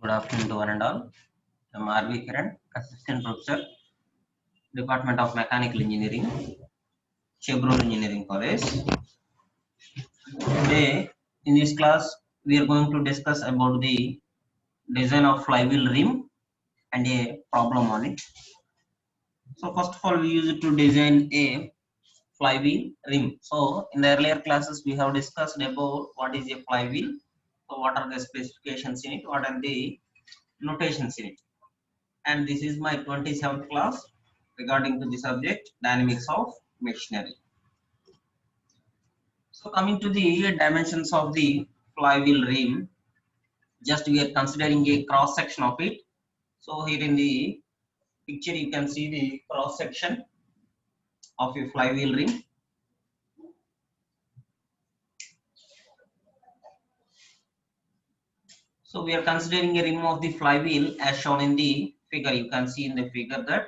Good afternoon to one and all. I'm R.V. Kiran, Assistant Professor, Department of Mechanical Engineering, Chevron Engineering College. Today, in this class, we are going to discuss about the design of flywheel rim and a problem on it. So, first of all, we use it to design a flywheel rim. So, in the earlier classes, we have discussed about what is a flywheel. So, what are the specifications in it? What are the notations in it? And this is my 27th class regarding to the subject dynamics of machinery. So coming to the dimensions of the flywheel rim, just we are considering a cross section of it. So here in the picture you can see the cross section of a flywheel rim. So we are considering a rim of the flywheel as shown in the figure. You can see in the figure that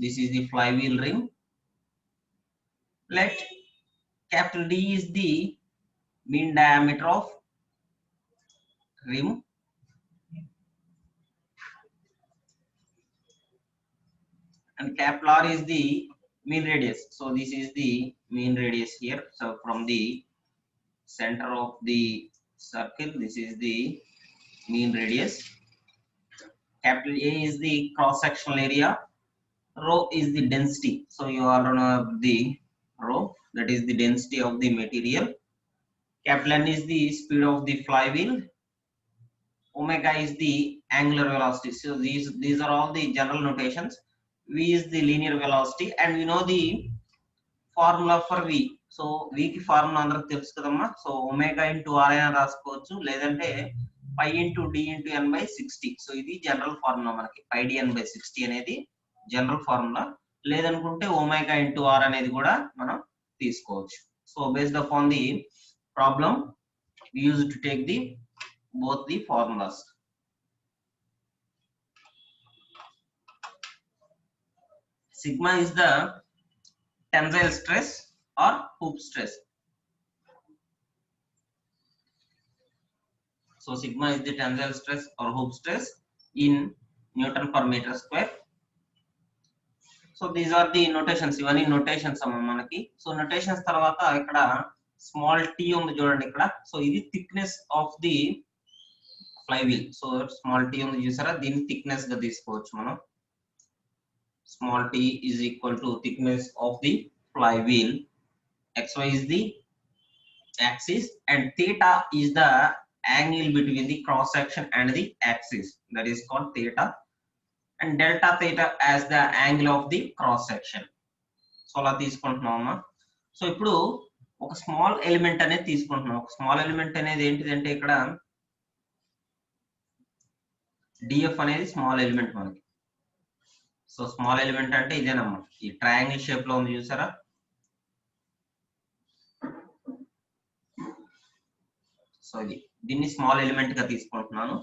this is the flywheel rim. Let capital D is the mean diameter of rim, and capital R is the mean radius. So this is the mean radius here. So from the center of the circle, this is the mean radius. Capital A is the cross sectional area. Rho is the density. So you all know the rho, that is the density of the material. Capital N is the speed of the flywheel. Omega is the angular velocity. So these are all the general notations. V is the linear velocity, and we know the formula for V. So V ki formula అందరికి తెలుసు కదమ్మా. So omega into are అయినా రాసుకోవచ్చు, లేదంటే pi into D into N by 60. So ఇది general formula మనకి. Pi D N by 60 అనేది general formula. లేదనుకుంటే ఒమేగా ఇంటూ ఆర్ అనేది కూడా మనం తీసుకోవచ్చు. So based upon the problem we used to take the both the formulas. Sigma is the tensile stress or hoop stress. So sigma is the tensile stress or hoop stress in Newton per meter square. So these are the notations. Ivan notations manaki. So notations tarvata ikkada small t undi chudandi ikkada. So idi thickness of the flywheel. So small t undi chusara, din thickness ga teesukovachu manam. Small t is equal to thickness of the flywheel. Xy is the axis and theta is the angle between the cross section and the axis, that is called theta, and delta theta as the angle of the cross section. So అలా తీసుకుంటున్నామా. So ఇప్పుడు ఒక small element అనేది తీసుకుంటున్నాం. ఒక small element అనేది ఏంటిదంటే ఇక్కడ DF అనేది స్మాల్ ఎలిమెంట్ మనకి. సో స్మాల్ ఎలిమెంట్ అంటే ఇదేనమ్మా, ఈ ట్రయాంగిల్ షేప్ లో ఉంది చూసారా. సో ఇది దీన్ని స్మాల్ ఎలిమెంట్ గా తీసుకుంటున్నాను.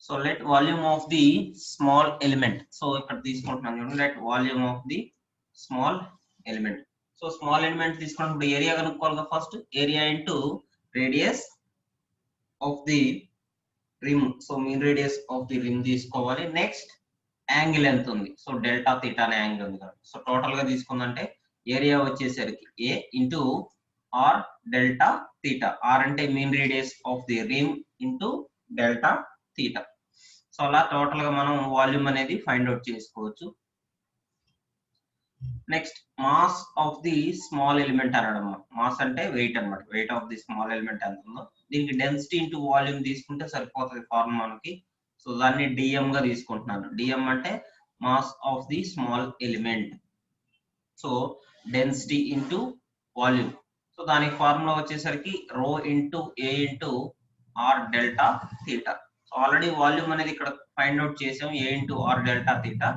So let volume of the small element. So ఇక్కడ తీసుకుంటున్నాను చూడండి, let volume of the small element. So small element తీసుకున్నప్పుడు ఏరియా కనుక్కోవాలిగా. First area into radius of the rim. So mean radius of the rim తీసుకోవాలి. Next angle ఎంత ఉంది, so delta theta అనే angle ఉంది కదా. సో టోటల్ గా తీసుకుందంటే ఏరియా వచ్చేసరికి a into r delta theta. R అంటే mean radius of the rim into delta theta. So అలా టోటల్ గా మనం వాల్యూమ్ అనేది ఫైండ్ అవుట్ చేసుకోవచ్చు. Next mass of the small element అనడం. మాస్ అంటే వెయిట్ అనమాట. Weight of the small element ఎంత ఉందో దీనికి డెన్సిటీ ఇంటూ వాల్యూమ్ తీసుకుంటే సరిపోతుంది ఫార్ములా మనకి. సో దాన్ని డిఎం గా తీసుకుంటున్నాను. డిఎం అంటే mass of the small element. So density into volume. So దానికి ఫార్ములా వచ్చేసరికి రో ఇంటూ ఏ into r delta theta. So already volume అనేది ఇక్కడ ఫైండ్ అవుట్ చేసాం, a into r delta theta.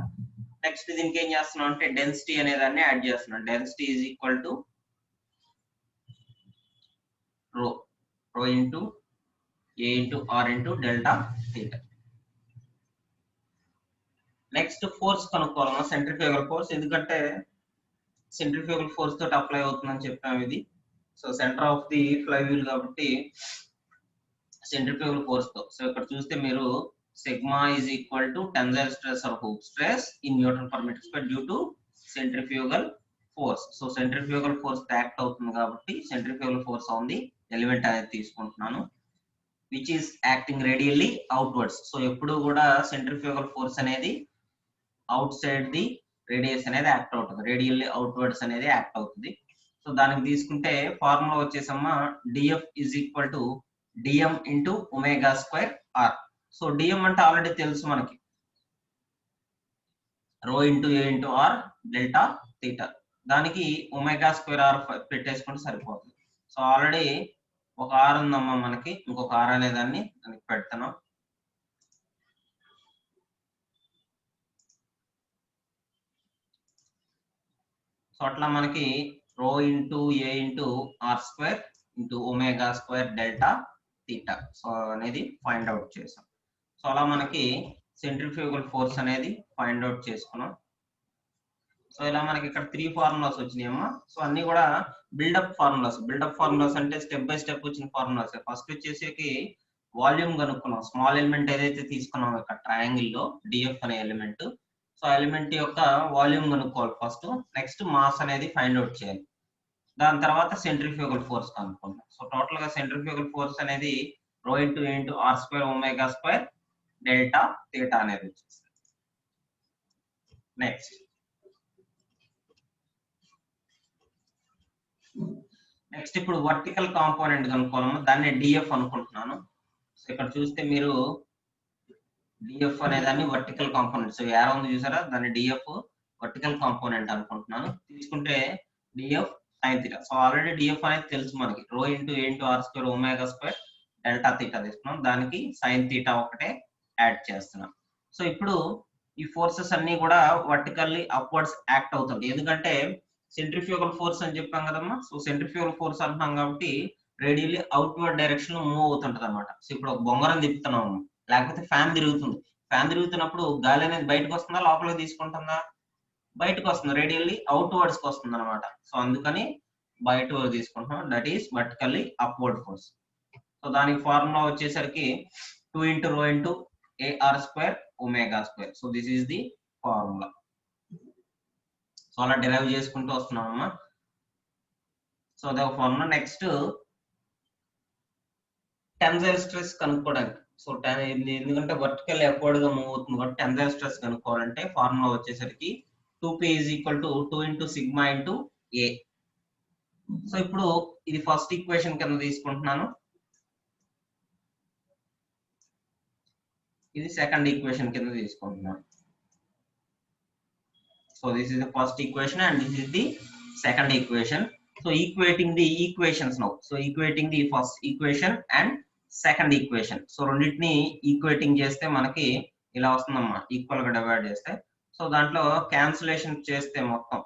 Next దీనికి ఏం చేస్తున్నాం అంటే డెన్సిటీ అనే దాన్ని యాడ్ చేస్తున్నాం. Density is equal to rho, rho into A into r into delta theta. Next force కనుక్కోవాలన్నా, సెంట్రిఫ్యూగల్ ఫోర్స్. ఎందుకంటే సెంట్రిఫ్యూగల్ ఫోర్స్ తోటి అప్లై అవుతుందని చెప్పాము ఇది. So centre of the flywheel కాబట్టి సెంట్రిఫ్యూగల్ ఫోర్స్ తో. సో ఇక్కడ చూస్తే మీరు sigma is equal to tensile stress or hoop stress in Newton per meter square due to centrifugal force. So centrifugal force act అవుతుంది కాబట్టి centrifugal force on the element అనేది తీసుకుంటున్నాను, which is acting radially outwards. So ఎప్పుడు కూడా centrifugal force అనేది outside the radius అనేది act అవుతుంది, radially outwards అనేది యాక్ట్ అవుతుంది. సో దానికి తీసుకుంటే ఫార్ములా వచ్చేసమ్మా dF is equal to dm into omega square r. So dm అంటే ఆల్రెడీ తెలుసు మనకి, రో ఇంటూ ఏ ఇంటూ ఆర్ డెల్టా థీటా. దానికి ఒమేగా స్క్వేర్ ఆర్ పెట్టేసుకుంటే సరిపోతుంది. సో ఆల్రెడీ ఒక ఆర్ ఉందమ్మా మనకి, ఇంకొక ఆర్ అనే దాన్ని దానికి పెడుతున్నాం. సో అట్లా మనకి rho into A into are square into omega square delta theta so అనేది ఫైండ్ అవుట్ చేసాం. సో అలా మనకి సెంట్రిఫ్యూగల్ ఫోర్స్ అనేది ఫైండ్ అవుట్ చేసుకున్నాం. సో ఇలా మనకి ఇక్కడ 3 ఫార్ములాస్ వచ్చినాయమ్మా. సో అన్ని కూడా బిల్డప్ ఫార్ములాస్. బిల్డప్ ఫార్ములాస్ అంటే స్టెప్ బై స్టెప్ వచ్చిన ఫార్ములాస్. ఫస్ట్ వచ్చేసి వాల్యూమ్ కనుక్కున్నాం, స్మాల్ ఎలిమెంట్ ఏదైతే తీసుకున్నాం ఇక్కడ ట్రయాంగిల్ లో డిఎఫ్ అనే ఎలిమెంట్. సో ఎలిమెంట్ యొక్క వాల్యూమ్ కనుక్కోవాలి ఫస్ట్, నెక్స్ట్ మాస్ అనేది ఫైండ్ అవుట్ చేయాలి, దాని తర్వాత సెంట్రిఫ్యూగల్ ఫోర్స్ కనుక్కుంటాం. సో టోటల్ గా సెంట్రిఫ్యూగల్ ఫోర్స్ అనేది rho into A into are square omega square delta theta అనేది వచ్చేస్తుంది. నెక్స్ట్ ఇప్పుడు వర్టికల్ కాంపోనెంట్ కనుక్కోవాలమ్మా, దాన్ని డిఎఫ్ అనుకుంటున్నాను. సో ఇక్కడ చూస్తే మీరు డిఎఫ్ అనే దాన్ని వర్టికల్ కాంపోనెంట్, సో యారో ఉంది చూసారా, దాన్ని డిఎఫ్ వర్టికల్ కాంపోనెంట్ అనుకుంటున్నాను. తీసుకుంటే D F sine theta. So already D F అనేది తెలుసు మనకి, rho into A into are square omega square delta theta తీసుకున్నాం, దానికి సైన్ థీటా ఒకటే యాడ్ చేస్తున్నాం. సో ఇప్పుడు ఈ ఫోర్సెస్ అన్ని కూడా వర్టికల్లీ అప్వర్డ్స్ యాక్ట్ అవుతుంది, ఎందుకంటే సెంట్రిఫ్యూగల్ ఫోర్స్ అని చెప్పాం కదమ్మా. సో సెంట్రిఫ్యూగల్ ఫోర్స్ అంటున్నాం కాబట్టి రేడియల్లీ అవుట్వర్డ్ డైరెక్షన్ లో మూవ్ అవుతుంటది అనమాట. సో ఇప్పుడు ఒక బొంగరం తిప్పుతున్నాము, లేకపోతే ఫ్యాన్ తిరుగుతుంది, ఫ్యాన్ తిరుగుతున్నప్పుడు గాలి అనేది బయటకు వస్తుందా లోపలికి తీసుకుంటుందా? బయటకు వస్తుంది, రేడియల్లీ అవుట్వర్డ్స్ కి వస్తుంది అనమాట. సో అందుకని బయట తీసుకుంటున్నాం, that is vertically upward force. So దానికి ఫార్ములా వచ్చేసరికి 2 into rho into A R square omega square. So this is the formula. So అలా డిరైవ్ చేసుకుంటూ వస్తున్నామమ్మా. సో అదే ఫార్ములా. నెక్స్ట్ టెన్సైల్ స్ట్రెస్ కనుక్కోవడానికి, సో ఎందుకంటే వర్టికల్ అప్వర్డ్ గా మూవ్ అవుతుంది కాబట్టి టెన్సైల్ స్ట్రెస్ కనుక్కోవాలంటే ఫార్ములా వచ్చేసరికి 2p is equal to 2 into sigma into a. So ఇప్పుడు ఇది ఫస్ట్ ఈక్వేషన్ కింద తీసుకుంటున్నాను, ఇది సెకండ్ ఈక్వేషన్ కింద తీసుకుంటున్నాను. So this is the first equation and this is the second equation. So equating the equations now. So equating the first equation and second equation. So రెండింటిని equating చేస్తే మనకి ఇలా వస్తుందమ్మా, ఈక్వల్ గా డివైడ్ చేస్తే. So దాంట్లో క్యాన్సిలేషన్ చేస్తే మొత్తం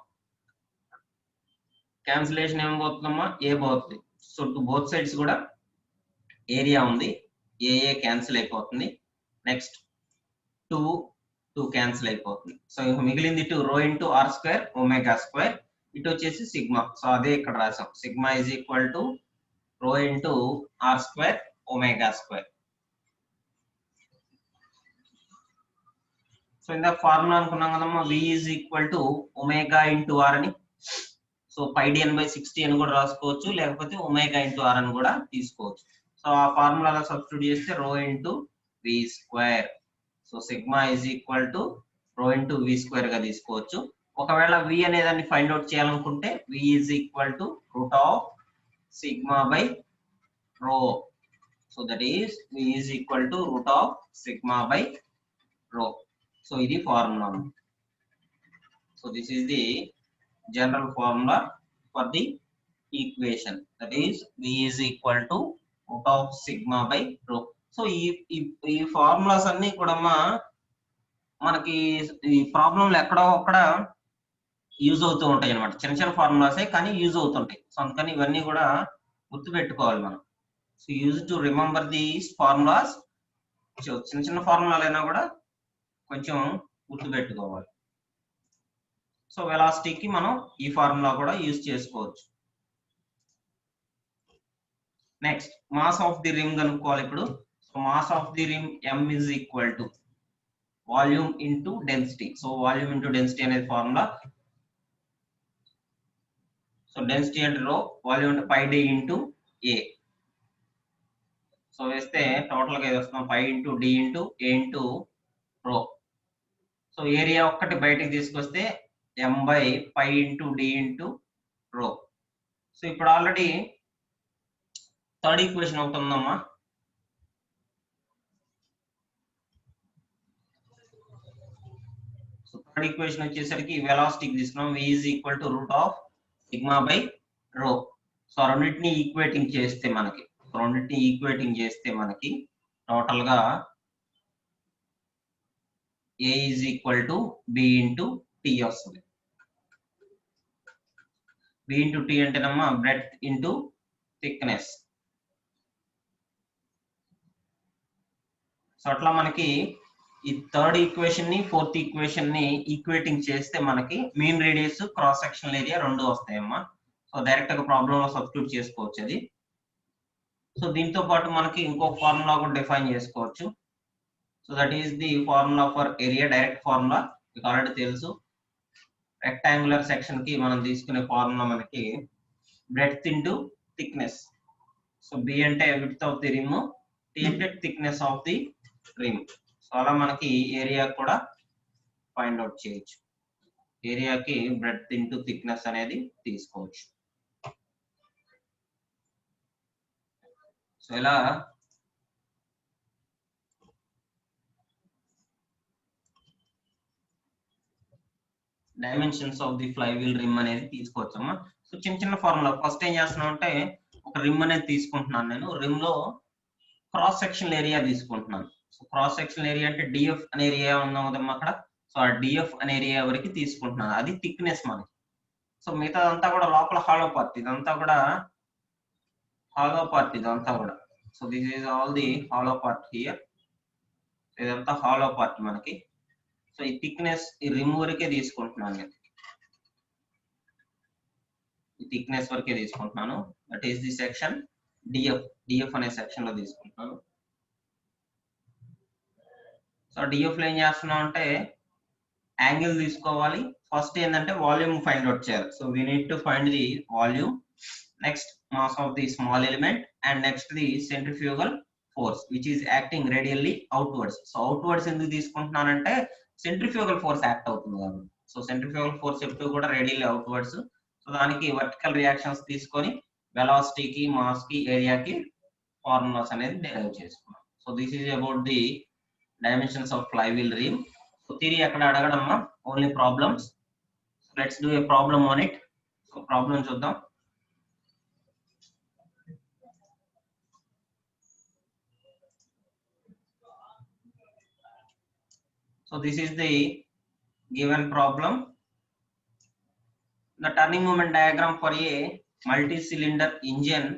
క్యాన్సిలేషన్ ఏం పోతుందమ్మా, ఏ పోతుంది. సో టు బోత్ సైడ్స్ కూడా ఏరియా ఉంది, ఏ క్యాన్సిల్ అయిపోతుంది. నెక్స్ట్ 2 క్యాన్సిల్ అయిపోతుంది. సో మిగిలింది 2 rho into are square omega square, ఇటు వచ్చేసి సిగ్మా. సో అదే ఇక్కడ రాసాం, sigma is equal to rho into are square omega square. So ఇందాక ఫార్ములా అనుకున్నాం కదమ్మా, v is equal to omega into r అని. సో πdn/60 అని కూడా రాసుకోవచ్చు, లేకపోతే ఒమేగా ఇంటూ ఆర్ అని కూడా తీసుకోవచ్చు. సో ఆ ఫార్ములాలో సబ్స్టిట్యూట్ చేస్తే rho into v square. So sigma is equal to rho into v square గా తీసుకోవచ్చు. ఒకవేళ వి అనే దాన్ని ఫైండ్ అవుట్ చేయాలనుకుంటే v is equal to root of sigma by rho. So that is v is equal to root of sigma by rho. So ఇది formula. So this is the general formula for the equation, that is v is equal to root of sigma by rho. So ఈ formulas అన్ని కూడా మనకి ఈ ప్రాబ్లంలో ఎక్కడో అక్కడ use అవుతూ ఉంటాయి అనమాట. చిన్న చిన్న ఫార్ములాసే కానీ యూజ్ అవుతుంటాయి. సో అందుకని ఇవన్నీ కూడా గుర్తు పెట్టుకోవాలి మనం. So use to remember these formulas. చిన్న చిన్న ఫార్ములాలు అయినా కూడా కొంచెం గుర్తు పెట్టుకోవాలి. సో వెలాసిటీకి మనం ఈ ఫార్ములా కూడా యూజ్ చేసుకోవచ్చు. Next mass of the ring కనుక్కోవాలి ఇప్పుడు. So mass of the rim m is equal to volume into density. So volume into density అనేది ఫార్ములా. సో డెన్సిటీ అంటే రో, వాల్యూమ్ అంటే pi d into a. So వేస్తే total గా ఇది వస్తున్నాం pi into D into ఏ into rho. So area ఒక్కటి బయటికి తీసుకొస్తే m by pi into D into rho. So ఇప్పుడు ఆల్రెడీ థర్డ్ ఈక్వేషన్ ఒకటి ఉందమ్మా. సో థర్డ్ ఈక్వేషన్ వచ్చేసరికి వెలాసిటీకి తీసుకున్నాం. v is equal to root of sigma by rho. So రెండింటిని equating చేస్తే మనకి టోటల్ గా a is equal to b into t వస్తుంది. b into t అంటేనమ్మా బ్రెడ్త్ ఇంటూ థిక్నెస్. సో అట్లా మనకి ఈ థర్డ్ ఈక్వేషన్ ని ఫోర్త్ ఈక్వేషన్ ని ఈక్వేటింగ్ చేస్తే మనకి mean radius cross sectional area రెండు వస్తాయమ్మా. సో డైరెక్ట్ గా ప్రాబ్లమ్ లో సబ్స్టిట్యూట్ చేసుకోవచ్చు అది. సో దీంతో పాటు మనకి ఇంకో ఫార్ములా కూడా డిఫైన్ చేసుకోవచ్చు. So that is the formula for area, direct formula మీకు ఆల్రెడీ తెలుసు. రెక్టాంగులర్ సెక్షన్ కి మనం తీసుకునే ఫార్ములా మనకి breadth into thickness. So b అంటే width of the rim, t అంటే thickness of the rim. So అలా మనకి ఏరియా కూడా ఫైండ్ అవుట్ చేయొచ్చు. ఏరియాకి బ్రెడ్త్ ఇంటూ థిక్నెస్ అనేది తీసుకోవచ్చు. సో ఇలా dimensions of the flywheel rim అనేది తీసుకోవచ్చమ్మా. సో చిన్న చిన్న ఫార్ములా ఫస్ట్ ఏం చేస్తున్నాం అంటే ఒక రిమ్ అనేది తీసుకుంటున్నాను నేను. రిమ్ లో క్రాస్ సెక్షన్ ఏరియా తీసుకుంటున్నాను. సో క్రాస్ సెక్షన్ ఏరియా అంటే డిఎఫ్ అనే ఏరియా ఉన్నాం కదమ్మా అక్కడ. సో ఆ డిఎఫ్ అనే ఏరియా వరకు తీసుకుంటున్నాను, అది థిక్నెస్ మనకి. సో మిగతా అంతా కూడా లోపల హాలో పార్ట్, ఇదంతా కూడా హాలో పార్ట్ ఇదంతా కూడా. So this is all the hollow part here. ఇదంతా హాలో పార్ట్ మనకి. సో ఈ థిక్నెస్ ఈ రిమ్ వరకే తీసుకుంటున్నాను నేను, ఈ థిక్నెస్ వరకే తీసుకుంటున్నాను. That is the section DF అనే సెక్షన్ లో తీసుకుంటున్నాను. సో డిఎఫ్ లో ఏం చేస్తున్నాం అంటే యాంగిల్ తీసుకోవాలి. ఫస్ట్ ఏంటంటే వాల్యూమ్ ఫైండ్ అవుట్ చేయాలి. So we need to find the volume, next mass of the small element, and next the centrifugal force which is acting radially outwards. So outwards ఎందుకు తీసుకుంటున్నానంటే centrifugal force act అవుతుంది కాబట్టి. So centrifugal force ఎప్పుడు కూడా radially outwards. So దానికి vertical reactions తీసుకొని వెలాసిటీకి, mass కి, ఏరియాకి ఫార్ములాస్ అనేది డెరైవ్ చేసుకున్నాం. So this is about the dimensions of flywheel rim. So theory అక్కడ అడగడమ్మా, only problems. Let's do a problem on it. So problem చూద్దాం. So this is the given problem. The turning moment diagram for a multi-cylinder engine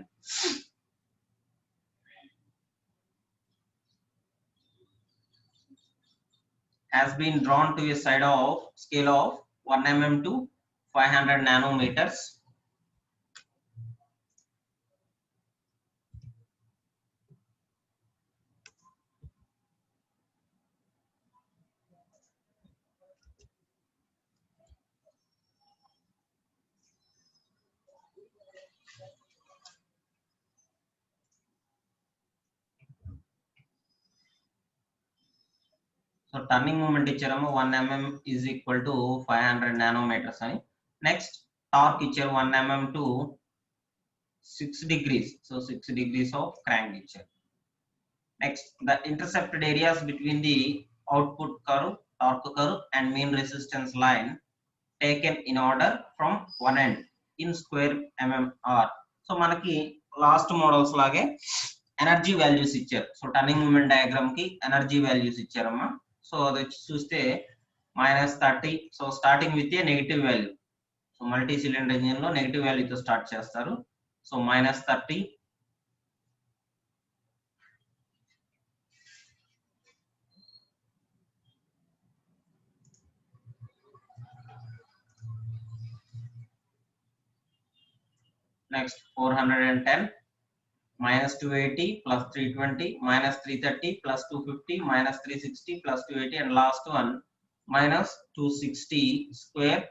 has been drawn to a side of scale of 1 mm to 500 nanometers. So turning moment ఇచ్చారము 1 mm is equal to 500 nanometers అని. Next torque ఇచ్చారు 1 mm to 6 degrees. So 6 degrees of crank ఇచ్చారు. Next the intercepted areas between the output curve, torque curve and mean resistance line taken in order from one end in square mmr. So మనకి last models లాగే energy values ఇచ్చారు. So turning moment diagram కి energy values ఇచ్చారమ్మా. So అది చూస్తే -30. So starting with a negative value. So multi cylinder engine లో negative వాల్యూతో start చేస్తారు. So -30, next 410, minus 280 plus 320 minus 330 plus 250 minus 360 plus 280 and last one minus 260 square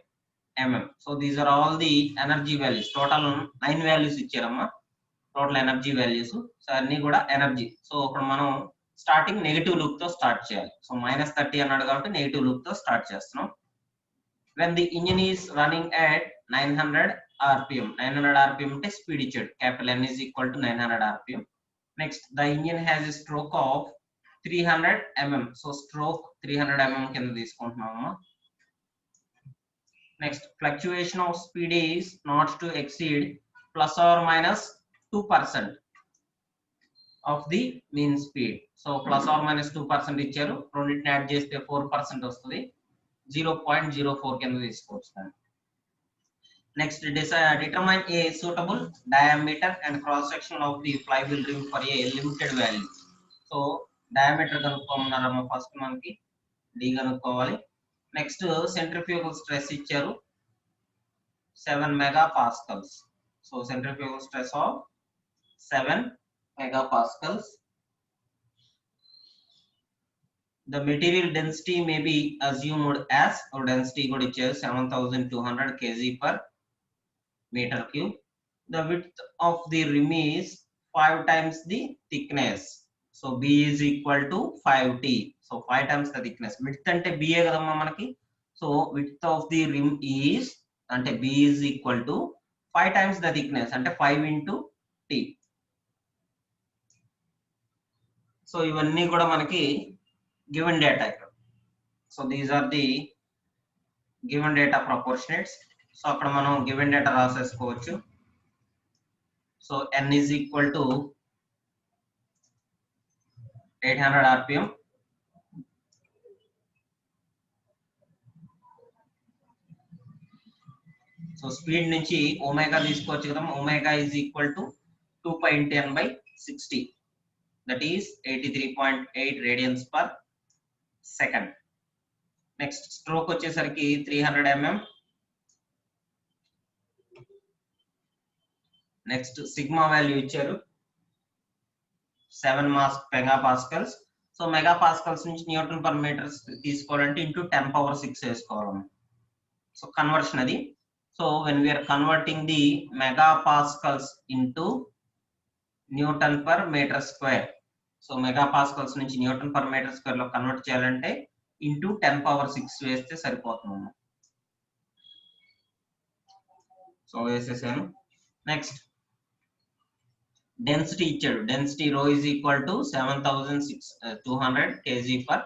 mm. So these are all the energy values. Total 9 values ఇచ్చారమ్మా, total energy values. So అన్ని కూడా energy. So ఇప్పుడు మనం starting negative loop తో start చేయాలి. So -30 అన్నాడు కాబట్టి negative loop తో start చేస్తున్నాం. when the engine is running at 900 rpm, 900 rpm అంటే స్పీడ్ ఇచ్చాడు, capital N is equal to 900 rpm. next the engine has a stroke of 300 mm. so stroke 300 mm కింద తీసుకుంటున్నాము. next fluctuation of speed is not to exceed plus or minus 2% of the mean speed. so plus or minus 2% ఇచ్చారు, రెండింటిని add చేస్తే 4% వస్తుంది, 0.04 కింద తీసుకోవచ్చు. next determine a suitable diameter and cross section of the flywheel ring for a limited value. so diameter కనుక్కోమన్నారమ్మ, first మనకి d కనుక్కోవాలి. Next centrifugal stress ఇచ్చారు 7 megapascals. so centrifugal stress of 7 megapascals. the material density may be assumed as, or density కూడా ఇచ్చారు 7200 kg per meter cube. the width of the rim is 5 times the thickness. so b is equal to 5t. so 5 times the thickness. width అంటే b ఏ కదమ్మా మనకి. so width of the rim is అంటే b is equal to 5 times the thickness అంటే 5 into t. so ఇవన్నీ కూడా మనకి given data. so these are the given data proportionates. so అక్కడ మనం given data రాసేసుకోవచ్చు. so n is equal to 800 rpm. So speed నుంచి omega తీసుకోవచ్చు కదా, omega is equal to 2 pi into n by 60, that is 83.8 radians per second. Next stroke వచ్చేసరికి 300 mm. Next sigma value ఇచ్చారు 7 megapascals. So megapascals నుంచి newton per metre తీసుకోవాలంటే into 10 power 6 వేసుకోవాలి. So conversion అది. So when we're converting the megapascals into newton per metre square, so megapascals నుంచి newton per metre square లో convert చేయాలంటే into 10 power 6 వేస్తే సరిపోతుంది. సో వేసేసాను. నెక్స్ట్ డెన్సిటీ ఇచ్చాడు, density rho is equal to 7200 kg per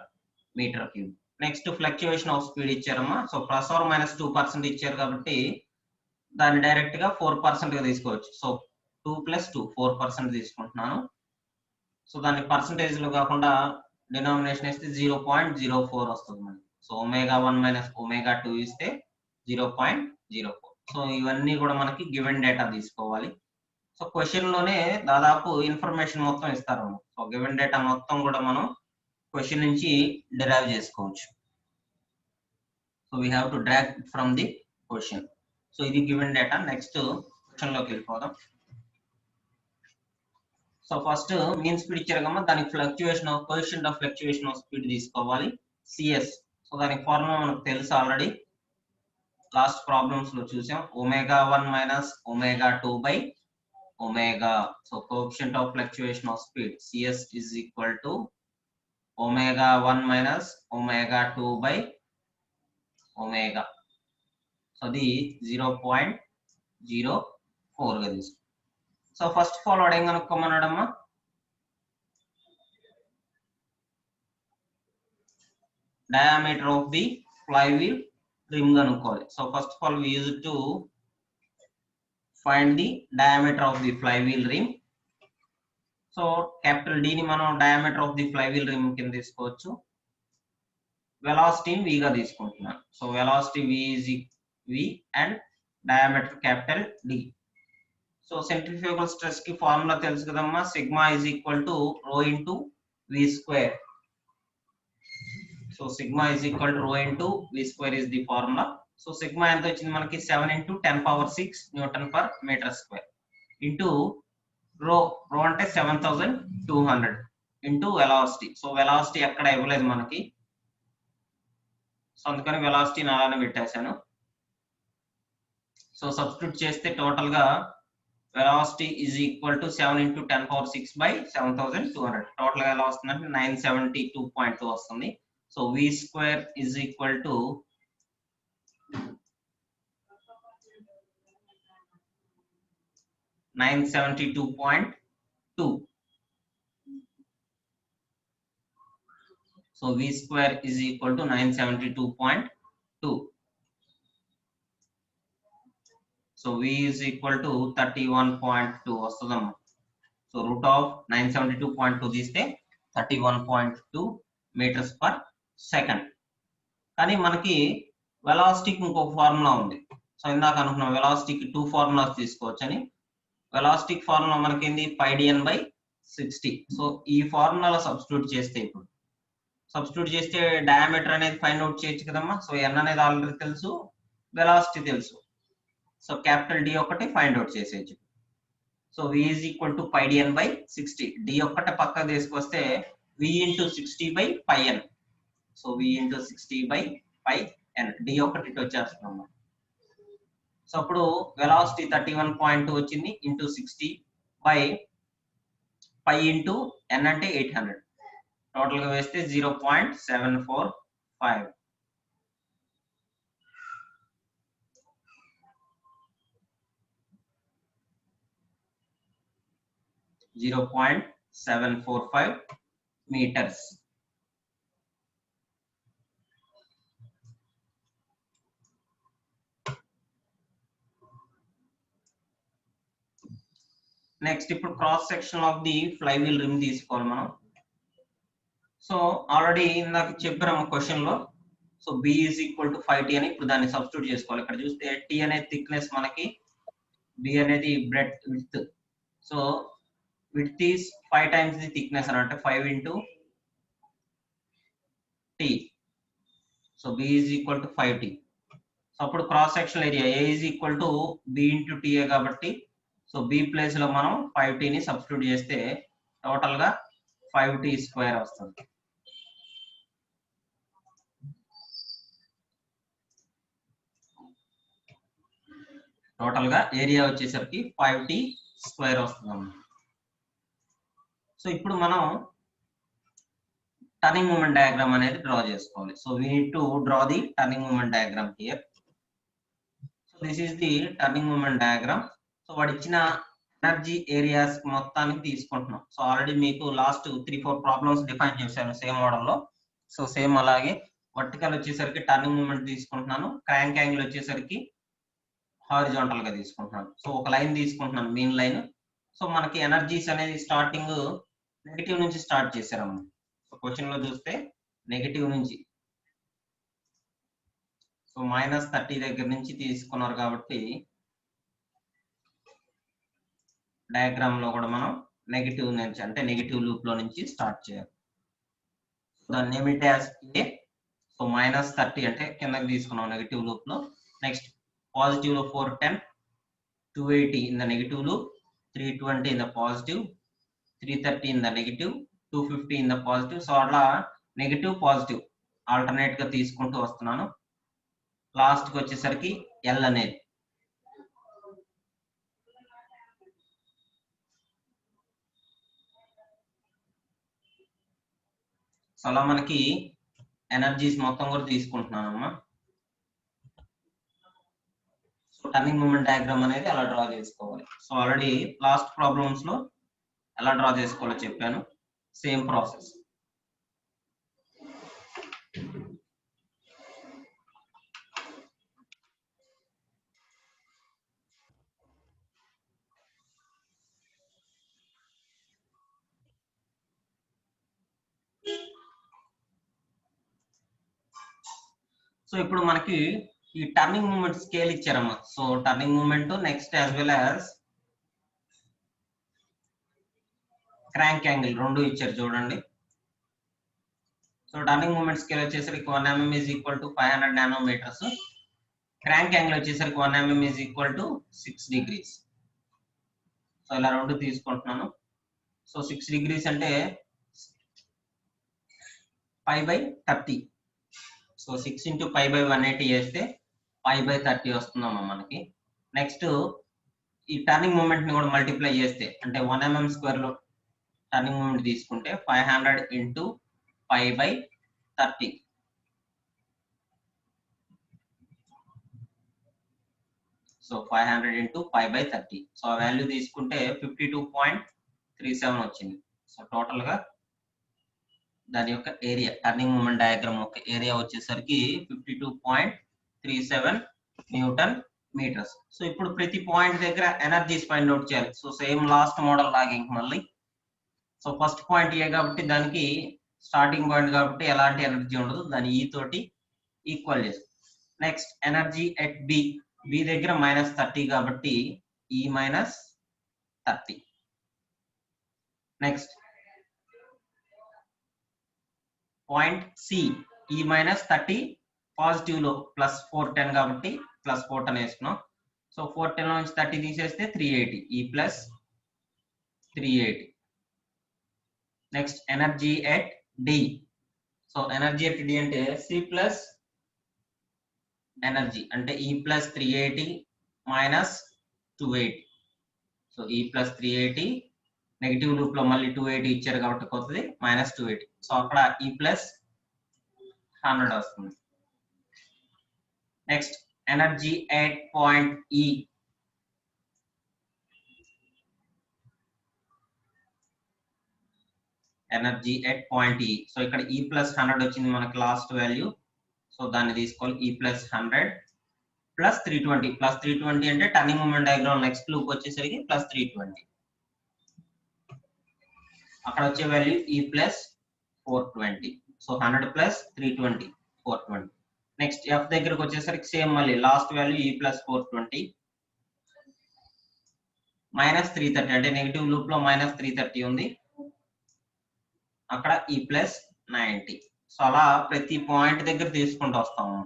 meter cube. Next fluctuation of speed ఇచ్చారమ్మా. So plus or minus 2% ఇచ్చారు కాబట్టి దాన్ని డైరెక్ట్ గా 4% గా తీసుకోవచ్చు. సో 2 + 2 4% తీసుకుంటున్నాను. సో దాన్ని పర్సంటేజ్ లో కాకుండా డినామినేషన్ ఇస్తే 0.04 వస్తుంది మనకి. సో ω1 మైనస్ ω2 ఇస్తే 0.04. సో ఇవన్నీ కూడా మనకి గివెన్ డేటా తీసుకోవాలి. సో క్వశ్చన్ లోనే దాదాపు ఇన్ఫర్మేషన్ మొత్తం ఇస్తారు. సో గివెన్ డేటా మొత్తం కూడా మనం క్వశ్చన్ నుంచి డిరైవ్ చేసుకోవచ్చు. So we have to drag from the question. So ఇది గివెన్ డేటా. నెక్స్ట్ క్వశ్చన్ లోకి వెళ్ళిపోదాం. సో ఫస్ట్ మీన్ స్పీడ్ ఇచ్చారు కమ్మా, దానికి fluctuation of coefficient of fluctuation of speed తీసుకోవాలి CS. సో దానికి ఫార్ములా మనకు తెలుసు ఆల్రెడీ, లాస్ట్ ప్రాబ్లమ్స్ లో చూసాం. ω1 minus ω2 by omega. So coefficient of fluctuation of speed CS is equal to ω1 minus ω2 by omega. So అది 0.04 గా తీసుకుంటాం. సో ఫస్ట్ ఆఫ్ ఆల్ వాడు ఏం కనుక్కోమన్నాడమ్మా, diameter of the flywheel rim కనుక్కోవాలి. So first of all we use to find the diameter of the flywheel rim. So capital D ని మనం diameter of the flywheel rim కింద తీసుకోవచ్చు. వెలాసిటీని v గా తీసుకుంటున్నాను. So velocity v and diameter capital D. So centrifugal stress కి formula తెలుసు కదమ్మా, sigma is equal to rho into v square. So sigma is equal to rho into v square is the formula. So sigma ఎంత వచ్చింది మనకి 7 into 10 power 6 newton per metre square into rho అంటే 7200 into velocity. So velocity ఎక్కడ ఇవ్వలేదు మనకి, so అందుకని వెలాసిటీని అలానే పెట్టేశాను. సో సబ్స్టిట్యూట్ చేస్తే టోటల్ గా velocity is equal to 7 into 10⁶/7200. Total గా ఎలా వస్తుందంటే 972.2 వస్తుంది. So v square is equal to 972.2. So v square is equal to 972.2. So v is equal to 31.2 వస్తుందమ్మా. సో రూట్ ఆఫ్ 972.2 తీస్తే 31.2 meters per second. కానీ మనకి వెలాసిటీకి ఇంకొక ఫార్ములా ఉంది. సో ఇందాక అనుకున్నాం వెలాసిటీకి 2 ఫార్ములాస్ తీసుకోవచ్చని. వెలాసిటీకి ఫార్ములా మనకి ఏంది πdn/60. సో ఈ ఫార్ములాలో సబ్స్టిట్యూట్ చేస్తే, ఇప్పుడు సబ్స్టిట్యూట్ చేస్తే డయామీటర్ అనేది ఫైండ్ అవుట్ చేయొచ్చు కదమ్మా. సో n అనేది ఆల్రెడీ తెలుసు, వెలాసిటీ తెలుసు. సో క్యాపిటల్ D ఒకటి ఫైండ్ అవుట్ చేసేయచ్చు. So v is equal to πdn/60. D ఒక్కటే పక్కకు తీసుకొస్తే v into 60/πn. So v into 60/πn. D ఒకటి ఇటు వచ్చేస్తున్నాం. సో అప్పుడు వెలాసిటీ 31.2 వచ్చింది ఇంటూ 60/π ఇంటూ n అంటే 800. టోటల్ గా వేస్తే 0.745. 0.745 meters. నెక్స్ట్ ఇప్పుడు cross section of the flywheel rim తీసుకోవాలి మనం. సో ఆల్రెడీ ఇందాక చెప్పాము క్వశ్చన్ లో. So b is equal to 5t అని ఇప్పుడు దాన్ని సబ్స్టిట్యూట్ చేసుకోవాలి. ఇక్కడ చూస్తే t అనేది థిక్నెస్ మనకి, b అనేది breadth width. So width is 5 times the thickness అంటే 5 into t. So b is equal to 5t. So అప్పుడు cross sectional area a is equal to b into t కాబట్టి so b place లో మనం 5t ని substitute చేస్తే total గా 5t square వస్తుంది. Total గా ఏరియా వచ్చేసరికి 5t స్క్వేర్ వస్తుంది. సో ఇప్పుడు మనం టర్నింగ్ మూమెంట్ డయాగ్రామ్ అనేది డ్రా చేసుకోవాలి. So we need to draw the turning moment diagram here. So this is the turning moment diagram. So వాడు ఇచ్చిన ఎనర్జీ ఏరియాస్ మొత్తానికి తీసుకుంటున్నాం. సో ఆల్రెడీ మీకు లాస్ట్ 3-4 ప్రాబ్లమ్స్ డిఫైన్ చేశాను సేమ్ మోడల్లో. సో సేమ్ అలాగే వర్టికల్ వచ్చేసరికి టర్నింగ్ మూమెంట్ తీసుకుంటున్నాను, క్రాంక్ యాంగిల్ వచ్చేసరికి హారిజాంటల్ గా తీసుకుంటున్నాను. సో ఒక లైన్ తీసుకుంటున్నాను, మీన్ లైన్. సో మనకి ఎనర్జీస్ అనేది స్టార్టింగ్ నెగటివ్ నుంచి స్టార్ట్ చేశారమ్మ. సో క్వశ్చన్ లో చూస్తే నెగటివ్ నుంచి, సో -30 దగ్గర నుంచి తీసుకున్నారు కాబట్టి డయాగ్రామ్ లో కూడా మనం నెగటివ్ నుంచి అంటే నెగటివ్ లూప్ లో నుంచి స్టార్ట్ చేయాలి. దాన్ని ఏమిటి యాజ్ ఏ. సో -30 అంటే కిందకి తీసుకున్నాం నెగటివ్ లూప్ లో. నెక్స్ట్ పాజిటివ్ లో 410, 280 in the negative loop, 320 in the positive, 330 in the negative, 250 in the positive. So అట్లా నెగటివ్ పాజిటివ్ ఆల్టర్నేట్ గా తీసుకుంటూ వస్తున్నాను. లాస్ట్ కి వచ్చేసరికి ఎల్ అనేది. సో అలా మనకి ఎనర్జీస్ మొత్తం కూడా తీసుకుంటున్నానమ్మా. సో టర్నింగ్ మూమెంట్ డయాగ్రామ్ అనేది అలా డ్రా చేసుకోవాలి. సో ఆల్రెడీ లాస్ట్ ప్రాబ్లమ్స్ లో ఎలా డ్రా చేసుకోవాలో చెప్పాను, సేమ్ ప్రాసెస్. సో ఇప్పుడు మనకి ఈ టర్నింగ్ మూమెంట్ స్కేల్ ఇచ్చారమ్మా. So turning moment next as well as crank angle రెండు ఇచ్చారు చూడండి. సో టర్నింగ్ మూమెంట్ స్కేల్ వచ్చేసరికి 1 mm is equal to 500 nanometers. Crank angle వచ్చేసరికి 1 mm is equal to 6 degrees. So ఇలా రెండు తీసుకుంటున్నాను. సో 6 degrees అంటే π/30. సో 6 into π/180 చేస్తే π/30 వస్తుందమ్మా మనకి. నెక్స్ట్ ఈ టర్నింగ్ మూమెంట్ ని కూడా మల్టిప్లై చేస్తే అంటే 1 mm² లో టర్నింగ్ మూమెంట్ తీసుకుంటే 500 into π/30. So 500 into π/30. సో ఆ వాల్యూ తీసుకుంటే 52.37 వచ్చింది. సో టోటల్ గా దాని యొక్క ఏరియా, టర్నింగ్ మూమెంట్ డయాగ్రామ్ యొక్క ఏరియా వచ్చేసరికి 52.37 న్యూటన్ మీటర్స్. సో ఇప్పుడు ప్రతి పాయింట్ దగ్గర ఎనర్జీస్ ఫైండ్ అవుట్ చేయాలి. సో సేమ్ లాస్ట్ మోడల్ లాగే మళ్ళీ. సో ఫస్ట్ పాయింట్ ఏ కాబట్టి దానికి స్టార్టింగ్ పాయింట్ కాబట్టి ఎలాంటి ఎనర్జీ ఉండదు, దాని ఈ తోటి ఈక్వల్ చేస్తాం. నెక్స్ట్ ఎనర్జీ ఎట్ బి దగ్గర -30 కాబట్టి ఈ -30. నెక్స్ట్ పాయింట్ సి, ఈ -30 పాజిటివ్ లో +410 కాబట్టి +410 వేసుకున్నాం. సో 410 లో నుంచి 30 తీసేస్తే 380, E +380. Next energy at D. So energy at D అంటే సి ప్లస్ ఎనర్జీ అంటే ఈ +380 -280. సో ఈ +380 నెగిటివ్ లూప్ లో మళ్ళీ 280 ఇచ్చారు కాబట్టి కొత్తది -280. సో అక్కడ ఈ +100 వస్తుంది. నెక్స్ట్ ఎనర్జీ ఎట్ పాయింట్ ఈ. ఎనర్జీ ఎట్ పాయింట్ ఈ. సో ఇక్కడ ఈ +100 వచ్చింది మనకి లాస్ట్ వాల్యూ. సో దాన్ని తీసుకోవాలి. ఈ +100 +320. +320 అంటే turning moment diagram next loop వచ్చేసరికి +320. అక్కడ వచ్చే వాల్యూ ఈ +420. సో 100 + 320 420. నెక్స్ట్ ఎఫ్ దగ్గరకు వచ్చేసరికి సేమ్ మళ్ళీ లాస్ట్ వాల్యూ ఈ +420 -330 అంటే నెగిటివ్ లూప్ లో -330 ఉంది, అక్కడ ఈ +90. సో అలా ప్రతి పాయింట్ దగ్గర తీసుకుంటూ వస్తాము.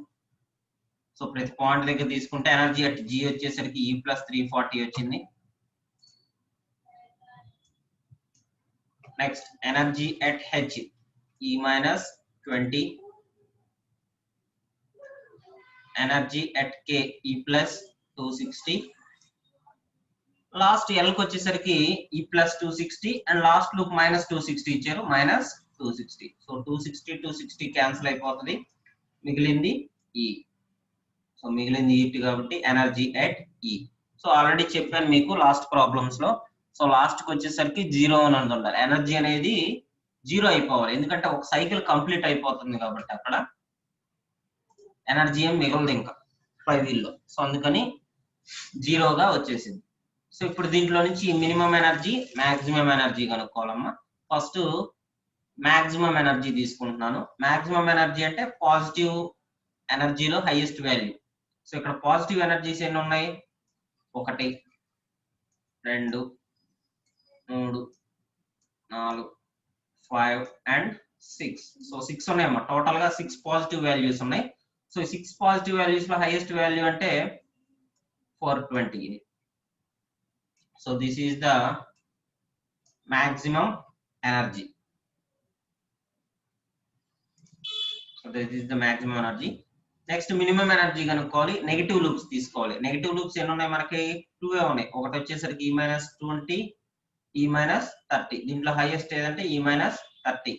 సో ప్రతి పాయింట్ దగ్గర తీసుకుంటే ఎనర్జీ అట్ జి వచ్చేసరికి ఈ +340 వచ్చింది. నెక్స్ట్ ఎనర్జీ ఎట్ హెచ్, ఈ -20. ఎనర్జీ ఎట్ కే, ఈ +260. లాస్ట్ ఎల్ కి వచ్చేసరికి ఈ +260 అండ్ లాస్ట్ లూప్ -260 ఇచ్చారు, -260. సో 260 క్యాన్సిల్ అయిపోతుంది, మిగిలింది ఈ. సో మిగిలింది ఈ కాబట్టి ఎనర్జీ ఎట్ ఈ. సో ఆల్రెడీ చెప్పాను మీకు లాస్ట్ ప్రాబ్లమ్స్ లో. సో లాస్ట్ కి వచ్చేసరికి 0 అని ఉండాలి. ఎనర్జీ అనేది 0 అయిపోవాలి, ఎందుకంటే ఒక సైకిల్ కంప్లీట్ అయిపోతుంది కాబట్టి అక్కడ ఎనర్జీ ఏం మిగలదు ఇంకా ఫ్లైవీల్ లో. సో అందుకని 0గా వచ్చేసింది. సో ఇప్పుడు దీంట్లో నుంచి మినిమం ఎనర్జీ, మాక్సిమం ఎనర్జీ కనుక్కోవాలమ్మా. ఫస్ట్ మాక్సిమం ఎనర్జీ తీసుకుంటున్నాను. మాక్సిమం ఎనర్జీ అంటే పాజిటివ్ ఎనర్జీలో హైయెస్ట్ వాల్యూ. సో ఇక్కడ పాజిటివ్ ఎనర్జీస్ ఎన్ని ఉన్నాయి? 1 2 3 4 5 and 6. సో 6 ఉన్నాయమ్మా, టోటల్ గా 6 పాజిటివ్ వాల్యూస్ ఉన్నాయి. సో 6 పాజిటివ్ వాల్యూస్ లో హైయెస్ట్ వాల్యూ అంటే 420. So this is the maximum energy. So this is the maximum energy. Next minimum energy కనుక్కోవాలి. నెగిటివ్ లూప్స్ తీసుకోవాలి. నెగిటివ్ లూప్స్ ఎన్ని ఉన్నాయి మనకి? 2 ఉన్నాయి. ఒకటి వచ్చేసరికి ఈ -20, ఈ -30. దీంట్లో హైయెస్ట్ ఏదంటే ఈ -30.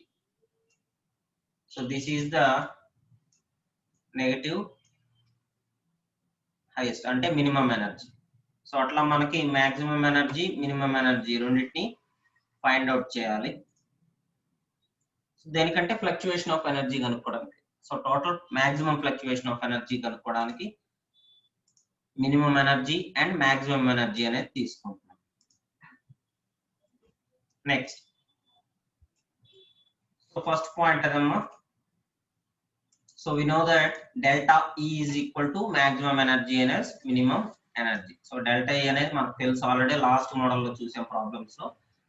So this is the negative highest అంటే మినిమం ఎనర్జీ. సో అట్లా మనకి మాక్సిమం ఎనర్జీ, మినిమం ఎనర్జీ రెండింటిని ఫైండ్ అవుట్ చేయాలి. దేనికంటే ఫ్లక్చుయేషన్ ఆఫ్ ఎనర్జీ కనుక్కోవడానికి. So total maximum fluctuation of energy కనుక్కోవడానికి minimum energy and maximum energy అనేది తీసుకుంటున్నాం. నెక్స్ట్ సో ఫస్ట్ పాయింట్ అదమ్మా. So we know that delta E is equal to maximum energy minus minimum energy. So delta E అనేది మనకు తెలుసు, already last model లో చూసాం problems లో.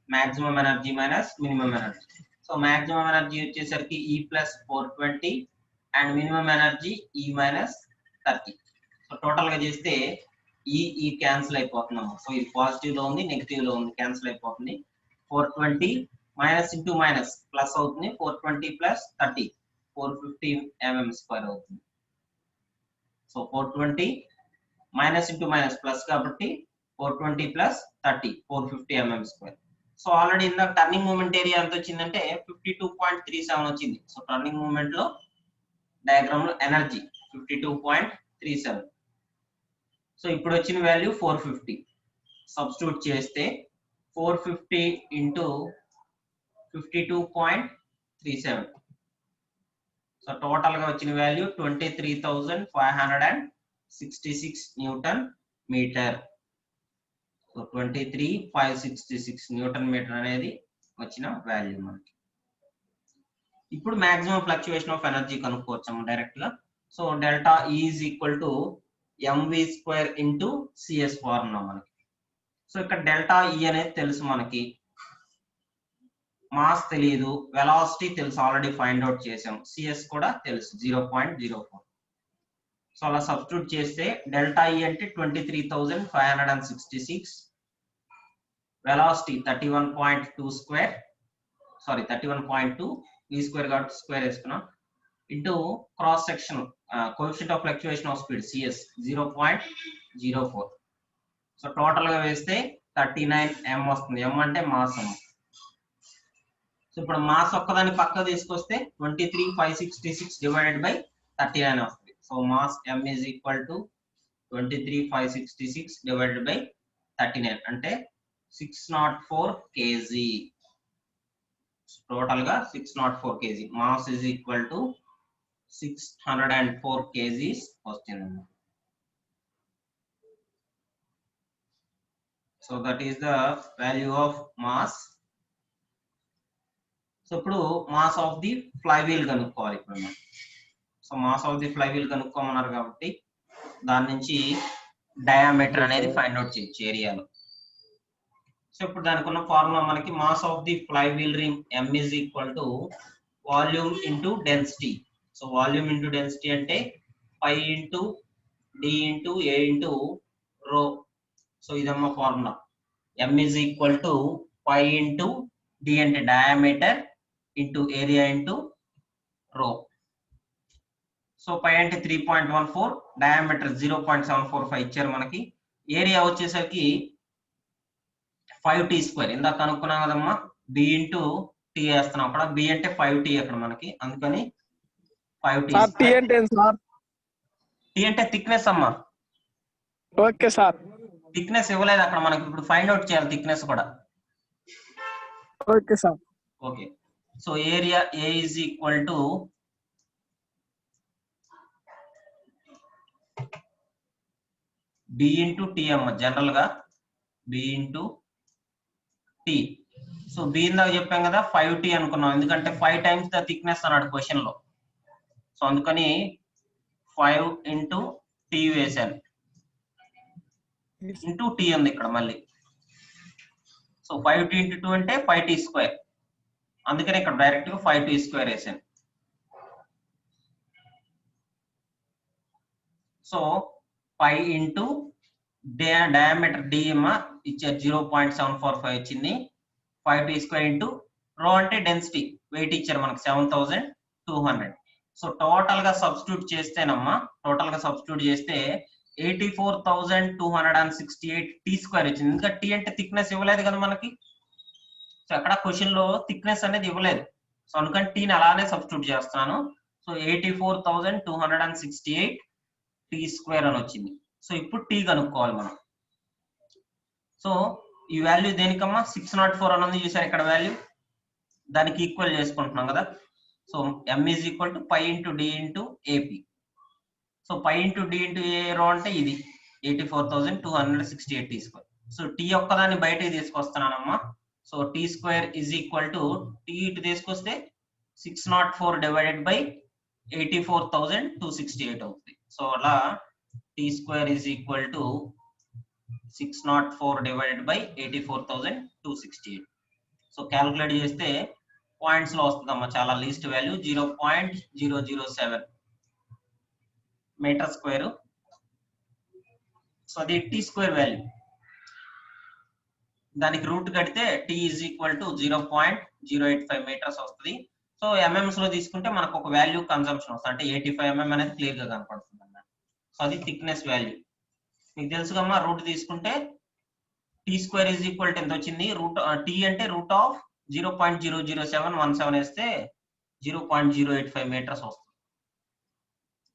maximum energy minus minimum energy. So maximum energy వచ్చేసరికి E +420 and minimum energy E -30. So total గా చేస్తే ఈ క్యాన్సిల్ అయిపోతున్నాము. సో ఇది పాజిటివ్ లో ఉంది, నెగిటివ్ లో ఉంది, క్యాన్సిల్ అయిపోతుంది. 420 మైనస్ ఇంటూ మైనస్ ప్లస్ అవుతుంది. 420 ప్లస్ 30 450 mm² అవుతుంది. So 420 minus into minus plus కాబట్టి 420 ప్లస్ 30 450 mm². సో ఆల్రెడీ ఇందాక టర్నింగ్ మూమెంట్ ఏరియా ఎంత వచ్చిందంటే 52.37 వచ్చింది. సో టర్నింగ్ మూమెంట్ లో డయాగ్రామ్ లో ఎనర్జీ 52.37. సో ఇప్పుడు వచ్చిన వాల్యూ 450. సబ్స్టిట్యూట్ చేస్తే 450 ఇంటూ 52.37. సో టోటల్ గా వచ్చిన value 23,566 newton metre. So 23,566 newton metre అనేది వచ్చిన వాల్యూ మనకి. ఇప్పుడు మాక్సిమం ఫ్లక్చుయేషన్ ఆఫ్ ఎనర్జీ కనుక్కోవచ్చాము డైరెక్ట్ గా. So delta E is equal to mv² into CS formula మనకి. సో ఇక్కడ డెల్టా E అనేది తెలుసు మనకి, మాస్ తెలియదు, వెలాసిటీ తెలుసు, ఆల్రెడీ ఫైండ్ అవుట్ చేసాం, CS కూడా తెలుసు 0.04. సో అలా సబ్స్టిట్యూట్ చేస్తే డెల్టా E అంటే 23,566, వెలాసిటీ 31.2 v² కాబట్టి స్క్వేర్ వేసుకున్నాం, into cross section coefficient of fluctuation of speed CS 0.04. So total గా వేస్తే 39 m వస్తుంది. m అంటే మాస్ అమ్మ. సో ఇప్పుడు మాస్ ఒక్కదాన్ని పక్క తీసుకొస్తే 23,566 డివైడెడ్ బై 39 వస్తుంది. So mass m is equal to 23,566 divided by 39 అంటే 604 kg. టోటల్ గా 604 kg. Mass is equal to 604 kgs వస్తుంది. So that is the value of mass. So ఇప్పుడు మాస్ ఆఫ్ ది ఫ్లైవీల్ కనుక్కోవాలి ఇప్పుడు మనం. So mass of the flywheel కనుక్కోమన్నారు కాబట్టి దాని నుంచి డయామీటర్ అనేది ఫైండ్ అవుట్ చేయొచ్చు ఏరియాలో. సో ఇప్పుడు దానికి ఉన్న ఫార్ములా మనకి mass of the flywheel ring m is equal to volume into density. So volume into density అంటే π into d into a into rho. So ఇదమ్మ formula. m is equal to π into d అంటే diameter into area into rho. So π అంటే 3.14, diameter 0.745 ఇచ్చారు మనకి. Area వచ్చేసరికి 5t². ఇందాక కనుక్కున్నాం కదమ్మా, b into t వేస్తున్నాం, అక్కడ b అంటే 5t అక్కడ మనకి, అందుకని 5t². t అంటే థిక్నెస్ అమ్మా. Okay sir. థిక్నెస్ ఇవ్వలేదు అక్కడ మనకి, ఇప్పుడు ఫైండ్ అవుట్ చేయాలి థిక్నెస్ కూడా. Okay sir. Okay. So area A is equal to b into t అమ్మ, జనరల్ గా b into t. So b ఇందాక చెప్పాం కదా 5t అనుకున్నాం, ఎందుకంటే 5 టైమ్స్ ద థిక్నెస్ అన్నాడు క్వశ్చన్ లో. సో అందుకని 5 ఇంటూ t వేసాను, ఇంటూ t ఉంది ఇక్కడ మళ్ళీ. సో 5t ఇంటూ 2 అంటే 5t², అందుకని ఇక్కడ డైరెక్ట్ గా 5t² వేసాను. సో 5 ఇంటూ డయామీటర్ d ఇచ్చారు 0.745 వచ్చింది. 5t² ఇంటూ రో అంటే డెన్సిటీ, వెయిట్ ఇచ్చారు మనకు 7,200. సో టోటల్ గా సబ్స్టిట్యూట్ చేస్తేనమ్మా, టోటల్ గా సబ్స్టిట్యూట్ చేస్తే 84,268 t² వచ్చింది. ఇంకా t అంటే థిక్నెస్ ఇవ్వలేదు కదా మనకి. సో అక్కడ క్వశ్చన్ లో థిక్నెస్ అనేది ఇవ్వలేదు, సో అందుకని టీని అలానే సబ్స్టిట్యూట్ చేస్తున్నాను. సో 84,268 t² అని వచ్చింది. సో ఇప్పుడు టీ కనుక్కోవాలి మనం. సో ఈ వాల్యూ దేనికమ్మా 604 అని ఉంది చూసారు ఇక్కడ వాల్యూ, దానికి ఈక్వల్ చేసుకుంటున్నాం కదా. So m is equal to π into d into AP. So π into d into a rho అంటే ఇది 84,268 t². సో టీ ఒక్కదాన్ని బయటకి తీసుకొస్తున్నానమ్మా. So t² is equal to t ఇటు తీసుకొస్తే 604 డివైడెడ్ బై 84,268 అవుతుంది. సో అలా t² is equal to 604 divided by 84,268. So calculate చేస్తే పాయింట్స్ లో వస్తుందమ్మా, చాలా least value 0.007 metre square so అది టీ స్క్వేర్ వాల్యూ, దానికి రూట్ కడితే T is equal to 0.085 metres వస్తుంది. సో ఎంఎంస్ లో తీసుకుంటే మనకు ఒక వాల్యూ కన్సంప్షన్ వస్తుంది, అంటే 85 ఎంఎం అనేది క్లియర్ గా కనపడుతుంది అన్నమాట. సో అది థిక్నెస్ వాల్యూ. మీకు తెలుసుగమ్మా, రూట్ తీసుకుంటే T square is equal to ఎంత వచ్చింది, రూట్ టీ అంటే రూట్ ఆఫ్ 0.00717 వేస్తే 0.085 మీటర్స్ వస్తుంది.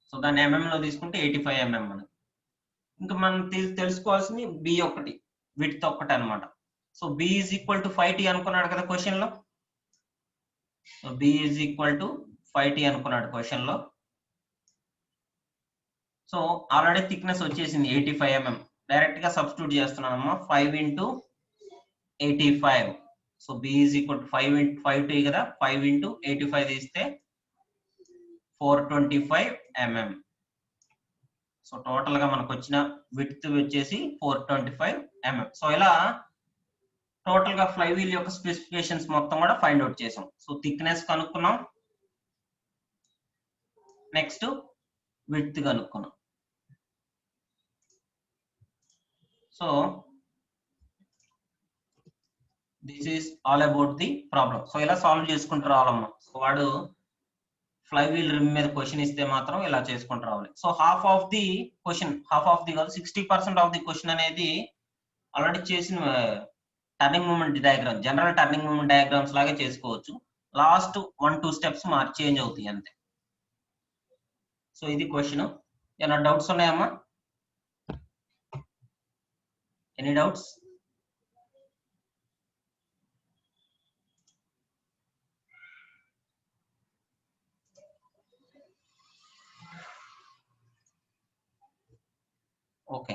సో దాన్ని ఎంఎం లో తీసుకుంటే 85 ఎంఎం అని. ఇంకా మనం తెలుసుకోవాల్సింది బి ఒకటి, విడ్త్ ఒకటి అనమాట. So b is equal to 5t అనుకున్నాడు కదా క్వశ్చన్ లో. So b is equal to 5t అనుకున్నాడు క్వశ్చన్ లో. సో ఆల్రెడీ థిక్నెస్ వచ్చేసింది 85 ఎంఎం. డైరెక్ట్ గా సబ్స్టిట్యూట్ చేస్తున్నామమ్మా, 5 into 85. So b is equal to 5t కదా, 5 into 85 తీస్తే 425 ఎంఎం. సో టోటల్ గా మనకు వచ్చిన విడ్త్ వచ్చేసి 425 ఎంఎం. సో ఇలా టోటల్ గా ఫ్లై వీల్ యొక్క స్పెసిఫికేషన్స్ మొత్తం కూడా ఫైండ్ అవుట్ చేసాం. సో థిక్నెస్ కనుక్కున్నాం, నెక్స్ట్ విడ్త్ కనుక్కున్నాం. So this is all about the problem. So ఇలా సాల్వ్ చేసుకుంటూ రావాలమ్మా. సో వాడు ఫ్లై వీల్ రిమ్ మీద క్వశ్చన్ ఇస్తే మాత్రం ఇలా చేసుకుంటూ రావాలి. So half of the question, half of the కాదు 60% ఆఫ్ ది క్వశ్చన్ అనేది ఆల్రెడీ చేసిన turning moment diagram, general turning moment diagrams లాగే చేసుకోవచ్చు. లాస్ట్ 1-2 స్టెప్స్ చేంజ్ అవుతాయి అంతే. సో ఇది క్వశ్చన్. ఏమైనా డౌట్స్ ఉన్నాయమ్మా? Any doubts? ఓకే,